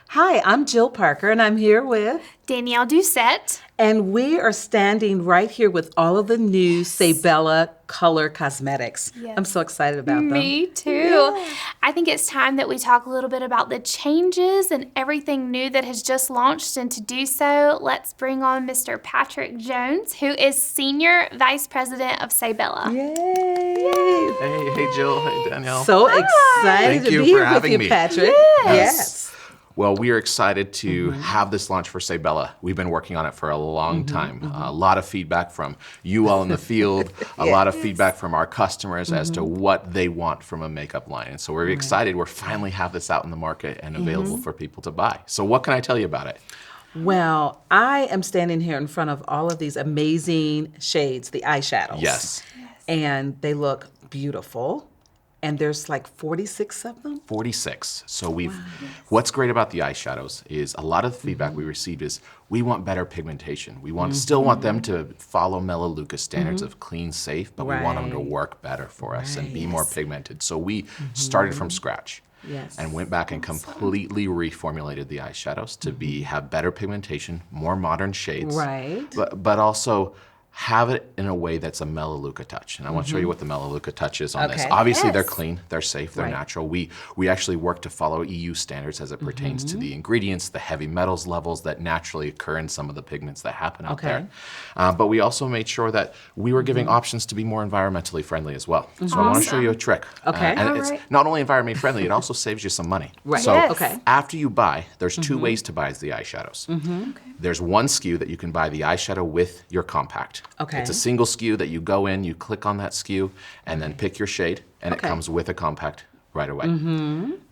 Hi, I'm Jill Parker, and I'm here with Danielle Doucette. And we are standing right here with all of the new Sabella color cosmetics. Yes. I'm so excited about them. Me too. Yeah. I think it's time that we talk a little bit about the changes and everything new that has just launched. And to do so, let's bring on Mr. Patrick Jones, who is Senior Vice President of Sabella. Yay! Hey Jill, hey Danielle. So excited Thank to you be for here with having you, me. Patrick. Yes. Well, we are excited to have this launch for Sabella. We've been working on it for a long time. A lot of feedback from you all in the field, a lot of feedback from our customers as to what they want from a makeup line. And so we're excited we're finally have this out in the market and available for people to buy. So what can I tell you about it? Well, I am standing here in front of all of these amazing shades, the eyeshadows. Yes. And they look beautiful. And there's like 46 of them? 46. So what's great about the eyeshadows is a lot of the feedback we received is we want better pigmentation. We still want them to follow Melaleuca standards of clean, safe, but we want them to work better for us and be more pigmented. So we started from scratch. Yes. And went back and completely reformulated the eyeshadows to have better pigmentation, more modern shades. Right. But also have it in a way that's a Melaleuca touch. And I want to show you what the Melaleuca touch is on this. Okay. Obviously, they're Yes. clean, they're safe, they're natural. We actually work to follow EU standards as it pertains to the ingredients, the heavy metals levels that naturally occur in some of the pigments that happen out there. But we also made sure that we were giving options to be more environmentally friendly as well. So I want to show you a trick. Okay. And it's not only environmentally friendly, it also saves you some money. Right. So Yes. Okay. after you buy, there's two ways to buy the eyeshadows. There's one SKU that you can buy the eyeshadow with your compact. Okay. It's a single SKU that you go in, you click on that SKU, and then pick your shade, and it comes with a compact right away.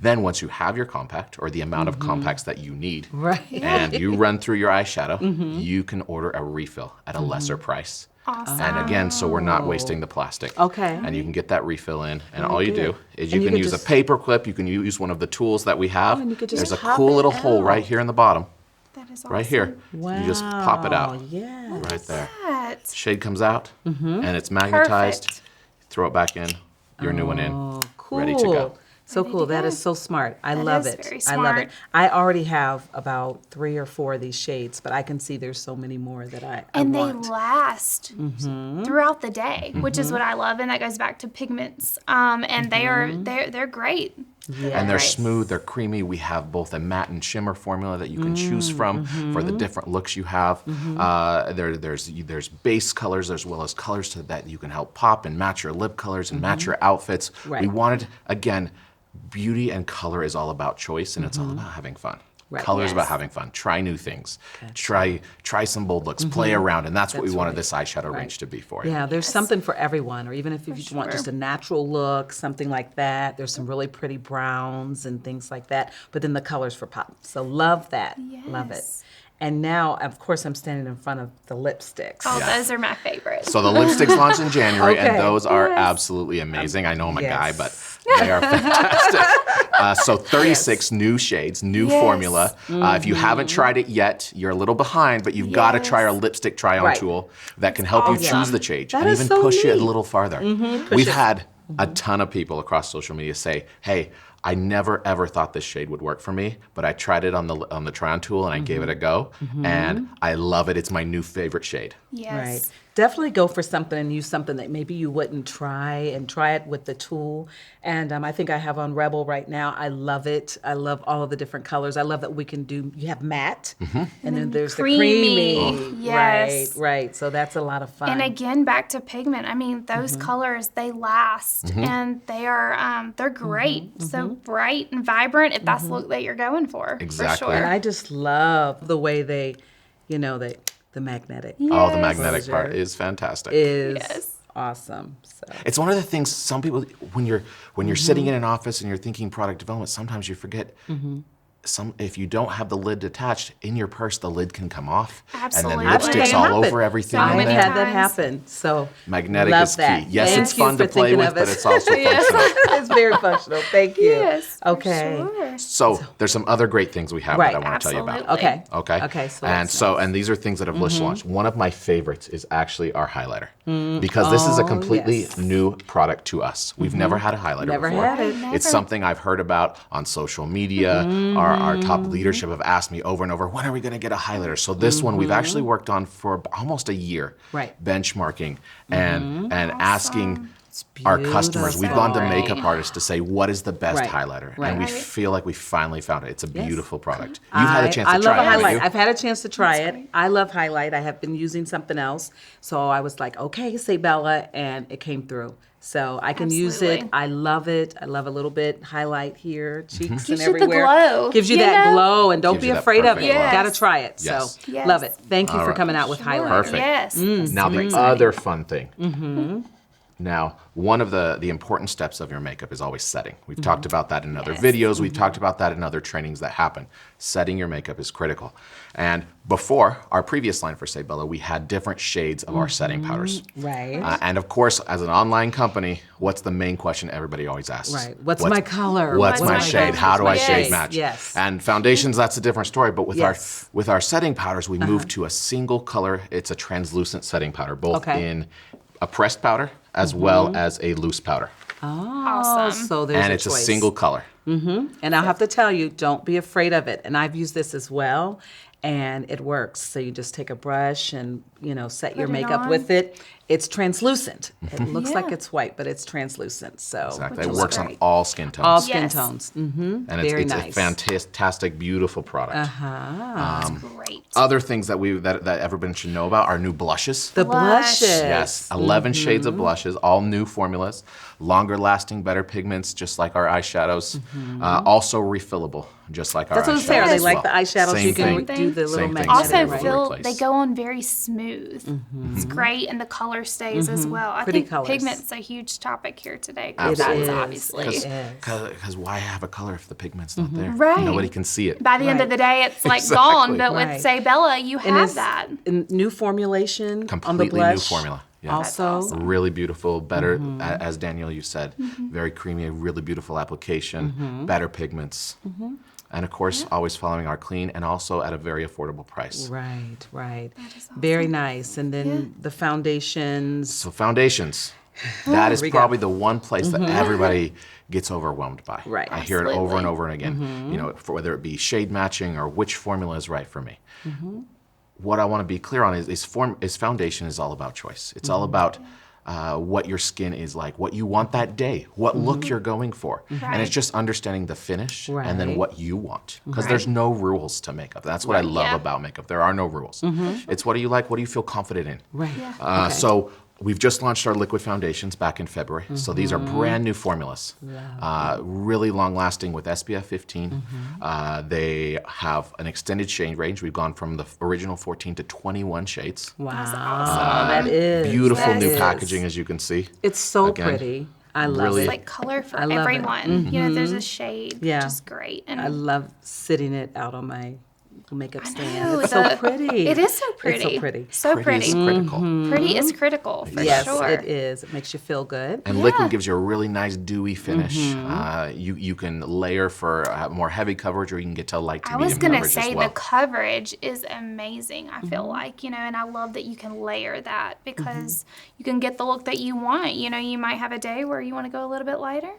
Then once you have your compact, or the amount of compacts that you need, and you run through your eyeshadow, you can order a refill at a lesser price. Awesome. And again, so we're not wasting the plastic. Okay. And you can get that refill in, and all you good. do is And you you can could use just- a paper clip, you can use one of the tools that we have. and you could just There's a pop cool it little hole right out. here in the bottom, That is awesome. right here. Wow. You just pop it out Yeah. right there. That. Shade comes out, and it's magnetized. Perfect. Throw it back in, your new one in, Cool. ready to go. So Ready cool. to That go. is so smart. I That love is it. very I love it. smart. I already have about 3 or 4 of these shades, but I can see there's so many more that I And they want. last throughout the day, which is what I love, and that goes back to pigments. And they're great. And they're Right. smooth, they're creamy. We have both a matte and shimmer formula that you can choose from for the different looks you have. There's base colors as well as colors that you can help pop and match your lip colors and match your outfits. Right. We wanted, again, beauty and color is all about choice, and it's all about having fun. Right. Color is about Yes. having fun. Try new things. Try some bold looks. Play around, and that's what we wanted this eyeshadow range to be for. Yeah, there's something for everyone, or even if you want sure. just a natural look, something like that. There's some really pretty browns and things like that, but then the colors for pop. So love that. Love it. Yes. And now, of course, I'm standing in front of the lipsticks. Oh, Yeah. those are my favorites. So the lipsticks launch in January, and Okay. those are absolutely amazing. I know I'm a Yes. guy, but they are fantastic. So 36 new shades, new Yes. formula. If you haven't tried it yet, you're a little behind, but you've got to try our lipstick try-on Right. tool that can help you awesome. choose the shade That and is even so push it a neat. little farther. We've had a ton of people across social media say, hey, I never ever thought this shade would work for me, but I tried it on the try-on tool and I gave it a go, and I love it. It's my new favorite shade. Yes. Right. Definitely go for something and use something that maybe you wouldn't try, and try it with the tool. And I think I have on Rebel right now. I love it. I love all of the different colors. I love that we can do, you have matte, and then there's the creamy. creamy. Yes. Right. So that's a lot of fun. And again, back to pigment. I mean, those colors, they last, and they're great. So bright and vibrant, if that's the look that you're going for. Exactly. For And sure. I just love the way they, the magnetic Oh, the Yes. magnetic part Exposure. is fantastic. is Yes. awesome. So It's one of the things some people, when you're sitting in an office and you're thinking product development, sometimes you forget. If you don't have the lid detached in your purse, the lid can come off, Absolutely. and then lipstick's all over everything. So in I've many there. had that times. happen. So Magnetic love is key. that. Yes, Thank it's you fun to for play thinking with, of but us. it's also Yes. functional. it's very functional. Thank you. Yes. for Okay. sure. So there's some other great things we have Right. that I want to tell you about. Absolutely. Okay. Okay. Okay. So and that's and these are things that have just launched. One of my favorites is actually our highlighter, because this is a completely yes. new product to us. We've never had a highlighter Never before. had it. Never. It's something I've heard about on social media. our top leadership have asked me over and over, when are we going to get a highlighter? So this one we've actually worked on for almost a year, Right. benchmarking and asking our customers. We've beautiful. gone to makeup artists to say, what is the best Right. highlighter? Right. And we feel like we finally found it. It's a beautiful product. You've had a chance I to love try a it, haven't highlight. you? I've had a chance to try it. I love highlight. I have been using something else. So I was like, okay, say Bella, and it came through. So I can use it. Absolutely. I love it. I love a little bit highlight here, cheeks Gives and you the everywhere. glow, Gives you you that know? glow, and don't Gives be you that afraid of it. perfect glow. Got to Yes. try it. Yes. So Yes. love it. Thank you All for right. coming out with highlight. Perfect. Yes. Now the other fun thing. Now, one of the important steps of your makeup is always setting. We've talked about that in other Yes. videos. We've talked about that in other trainings that happen. Setting your makeup is critical. And before, our previous line for Say Bella, we had different shades of our setting powders. Right. And of course, as an online company, what's the main question everybody always asks? Right. What's my color? What's my my shade? color? How do I Yes. shade match? Yes. And foundations, that's a different story. But with Yes. our setting powders, we moved to a single color. It's a translucent setting powder, both Okay. in a pressed powder as well as a loose powder. Awesome. So there's And a it's choice. a single color. And I'll have to tell you, don't be afraid of it. And I've used this as well, and it works. So you just take a brush and, set your Put it makeup on. with it. It's translucent. It looks like Yeah. it's white, but it's translucent. So Exactly. Which It is works on great. all skin tones. all skin Yes. tones. and very it's a nice. fantastic, beautiful product. Great. Other things that everyone should know about are new blushes. The Blush. blushes. Yes, 11 shades of blushes, all new formulas, longer lasting, better pigments, just like our eyeshadows. Also refillable, just like That's our what eyeshadows. I'm saying. Are they as like well. the eyeshadows? Same You can thing. do the little Same thing. magnetic. Also, Right. feel Replace. they go on very smooth. It's great, and the color stays as well. I Pretty think colors. pigment's a huge topic here today. Absolutely. That's is. obviously. It is. Because why have a color if the pigment's not there? Right. Nobody can see it. By the end of Right. the day, it's like Exactly. gone. But Right. with Say Bella, you And have it's that. a new formulation on the Completely blush. new formula. Yeah. Also, That's Really beautiful, better, as Danielle, you said, very creamy, a really beautiful application, better pigments. And of course, always following our clean and also at a very affordable price. right, right. Very nice. And then the foundations. So foundations, that is Here we go. probably the one place that everybody gets overwhelmed by. Right. I hear it over and Absolutely. over and again, for whether it be shade matching or which formula is right for me. What I want to be clear on is foundation is all about choice. It's all about what your skin is like, what you want that day, what look you're going for. And it's just understanding the finish and then Right. what you want. Because there's no rules to makeup. That's what I love Yeah. about makeup. There are no rules. It's what do you like, what do you feel confident in. Right. Yeah. So we've just launched our liquid foundations back in February. So these are brand new formulas, really long lasting with SPF 15. They have an extended shade range. We've gone from the original 14 to 21 shades. Wow. awesome. That is. Beautiful that new is. packaging, as you can see. It's so Again, pretty. I love really- it. Like color for I love it. everyone. There's a shade. Yeah. Which is great. And I love sitting it out on my makeup stand. know, It's so the- pretty. It is so pretty. It's so pretty. So Pretty pretty. is critical. Pretty is critical for Yes, sure. it is. It makes you feel good. And liquid gives you a really nice dewy finish. You can layer for more heavy coverage, or you can get to light to I was medium gonna coverage say as well. the coverage is amazing. I feel like, and I love that you can layer that because you can get the look that you want. You might have a day where you want to go a little bit lighter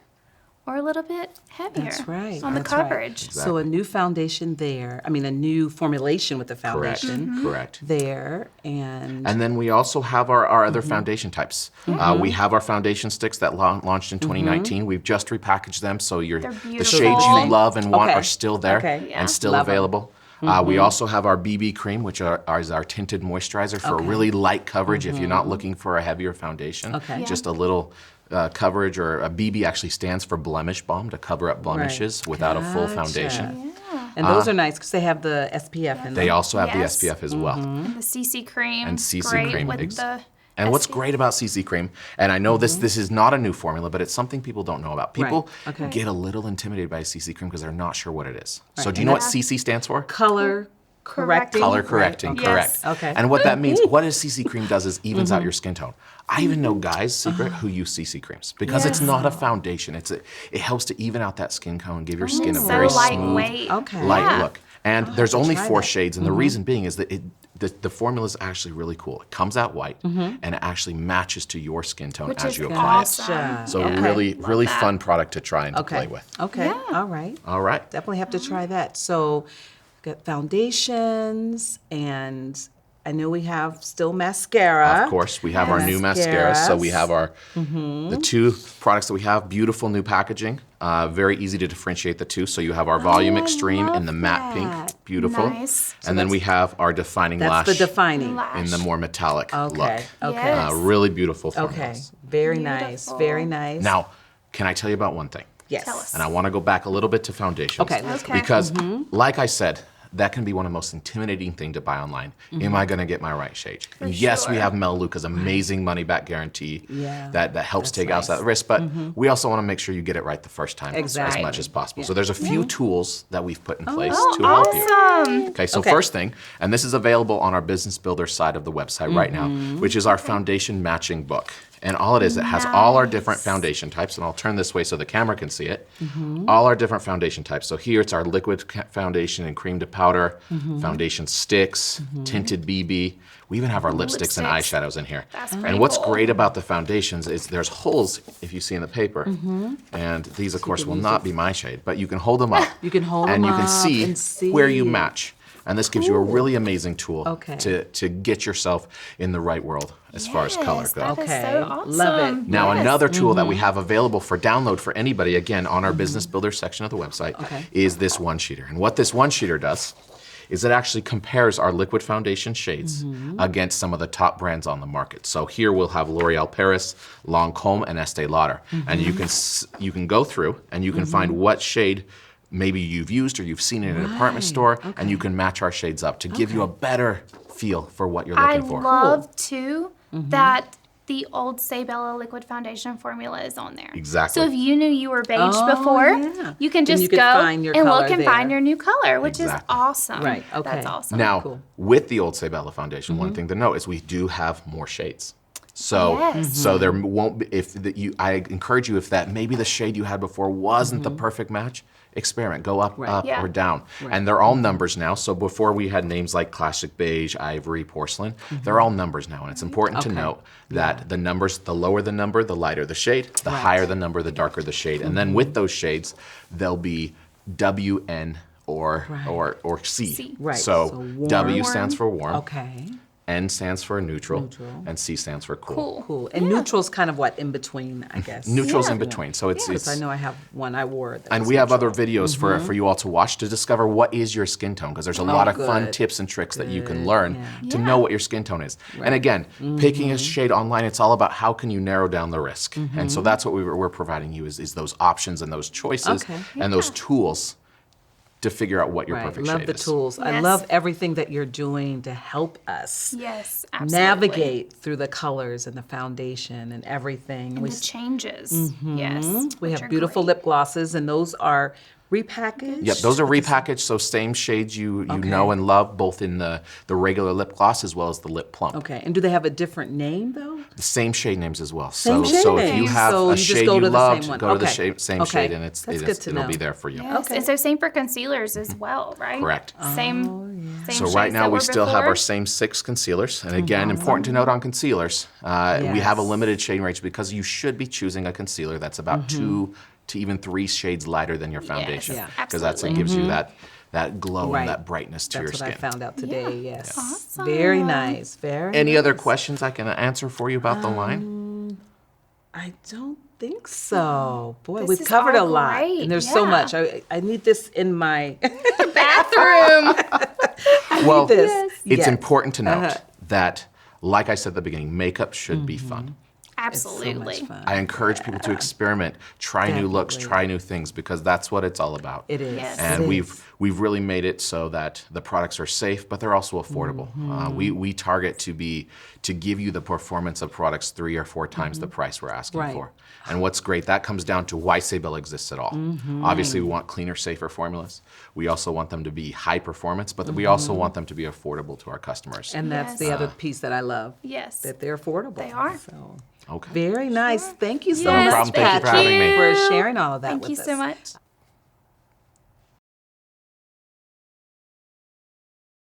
or a little bit heavier That's right. on the that's right. coverage. So a new foundation there. I mean, a new formulation with the Correct. foundation Correct. there, and And then we also have our other foundation types. We have our foundation sticks that launched in 2019. We've just repackaged them so They're the beautiful. shades you love and want Okay. are still there Okay. Yeah. and still Love 'em. available. We also have our BB cream, which is our tinted moisturizer for Okay. really light coverage if you're not looking for a heavier foundation. Okay. Yeah. Just a little coverage, or a BB actually stands for blemish balm, to cover up blemishes without a full Gotcha. foundation. and those are nice because they have the SPF in them. They also have Yes. the SPF as well. And the CC cream. And CC great cream, with the And what's SPF. great about CC cream, and I know this is not a new formula, but it's something people don't know about. People Okay. get a little intimidated by CC cream because they're not sure what it is. So Right. do you know what CC stands for? Color correcting. Color correcting, Yes. correct. Okay. And what that means, what a CC cream does is evens out your skin tone. I even know guys' secret who use CC creams because it's Yes. not a foundation. It helps to even out that skin tone, give your skin a So very smooth, lightweight. Okay. light Yeah. look. And have there's to only try 4 that. shades, and the reason being is that the formula is actually really cool. It comes out white, and it actually matches to your skin tone Which as is you apply it. awesome. Gotcha. So Yeah. really, Love really that. fun product to try and to Okay. play with. Okay. Yeah. All right. All right. Definitely have to try that. So, got foundations, and I know we have still mascara. Of course, we have our new mascaras. So we have our the 2 products that we have. Beautiful new packaging. Very easy to differentiate the 2. So you have our Volume I Extreme love and the Matte that. Pink. Beautiful. Nice. And then we have our Defining That's Lash the defining. Lash. in the more metallic Okay. look. Okay. Yes. Really beautiful Okay. formulas. Very nice. Beautiful. Very nice. Now, can I tell you about one thing? yes. Tell us. And I want to go back a little bit to foundations. Okay, let's go. Because, like I said, that can be one of the most intimidating things to buy online. Am I going to get my right shade? And yes, we sure. have Melaleuca's amazing money back guarantee Yeah, that helps that's take out nice. that risk, but we also want to make sure you get it right the first time Exactly. as much as possible. So there's a few tools that we've put in place Oh, to help you. awesome. Okay, so Okay. first thing, and this is available on our Business Builder side of the website right now, which is our foundation matching book. And all it has all our different foundation types, and I'll turn this way so the camera can see it. All our different foundation types. So here it's our liquid foundation and cream to powder, foundation sticks, tinted BB. We even have our lipsticks and Lipsticks. eyeshadows in here. That's pretty And what's cool. great about the foundations is there's holes, if you see in the paper. And these, of course, will not be my shade, but you can hold them up. You can hold and them you can up see, and see. where you match. And this gives you a really amazing tool Okay. to get yourself in the right world as far as color Yes, goes. that is Okay. so awesome. Love it. Now, Yes. another tool that we have available for download for anybody, again, on our Business Builder section of the website, Okay. is this one-sheeter. And what this one-sheeter does is it actually compares our liquid foundation shades against some of the top brands on the market. So here we'll have L'Oreal Paris, Lancôme, and Estée Lauder. And you can go through and you can find what shade maybe you've used or you've seen in a department store, and you can match our shades up to give you a better feel for what you're I looking for. love too that the old Sabella liquid foundation formula is on there. Exactly. So if you knew you were beige Oh, before, yeah. you can Then just you could go find your and color look and find there. your new color, which is Exactly. awesome. Right, okay. That's awesome. Now, Cool. with the old Sabella foundation, one thing to note is we do have more shades. So, Yes. so there won't be, I encourage you, if that maybe the shade you had before wasn't the perfect match, experiment, go up, up Yeah. or down. And they're all numbers now. So before we had names like classic beige, ivory, porcelain, they're all numbers now. And it's important to Okay. note that the numbers, the lower the number, the lighter the shade, the higher the number, the darker the shade. And then with those shades, they'll be W, N, or C. C. Right. So, So warm. W stands for warm. Okay. N stands for neutral, Neutral. and C stands for cool. Cool. Cool. And neutral's kind of what, in between, I guess. Neutral's in Yeah. between, so it's Because I know I have one I wore. That and was we have other neutral. videos for you all to watch to discover what is your skin tone, because there's a lot of fun good. tips and tricks that you can Good, learn yeah. to know what your skin tone is. And again, picking a shade online, it's all about how can you narrow down the risk. And so that's what we're providing you is those options and those choices Okay. and those tools to figure out what your Right. perfect Love shade the is. tools. I Yes. love everything that you're doing to help us Yes, absolutely. navigate through the colors and the foundation and everything. And the changes. Yes. We which have are beautiful great. lip glosses, and those are repackaged. Yep, those are repackaged, so same shades you Okay. know and love, both in the regular lip gloss as well as the lip plump. Okay, and do they have a different name though? The same shade names as well. Same so shade so if you names. have So a you just shade go you to the loved, same one. go to the Okay. same Okay. shade, and That's good to it'll know. be there for you. Yes. Okay. And so same for concealers as well, right? Correct. Same So shades right now that we were still have before? our same 6 concealers, and again, important to note on concealers, we have a Yes. limited shade range because you should be choosing a concealer that's about 2 to even 3 shades lighter than your foundation, Yeah, because that's what absolutely. gives you that glow Right. and that brightness to That's your what skin. I found out today. Yes. Awesome. Very nice. Very. Any other nice. questions I can answer for you about the line? I don't think so. Boy, This we've is covered a all lot, great. and there's so Yeah. much. I need this in my bathroom. Well, this. it's Yes. important to note Uh-huh. that, like I said at the beginning, makeup should be fun. Absolutely. It's so much fun. I encourage people to experiment, try new looks, Definitely. try new things, because that's what it's all about. It is. Yes. And It we've is. really made it so that the products are safe, but they're also affordable. We target to give you the performance of products 3 or 4 times the price we're asking Right. for. And what's great, that comes down to why Sabella exists at all. Obviously, we want cleaner, safer formulas. We also want them to be high performance, but we also want them to be affordable to our customers. And that's the Yes. other piece that I love. Yes. That they're affordable. They are. So. Okay. Very nice. Thank you so Yes, much, problem. Thank you for having me. Patrick, for sharing all of that Thank with you us. so much.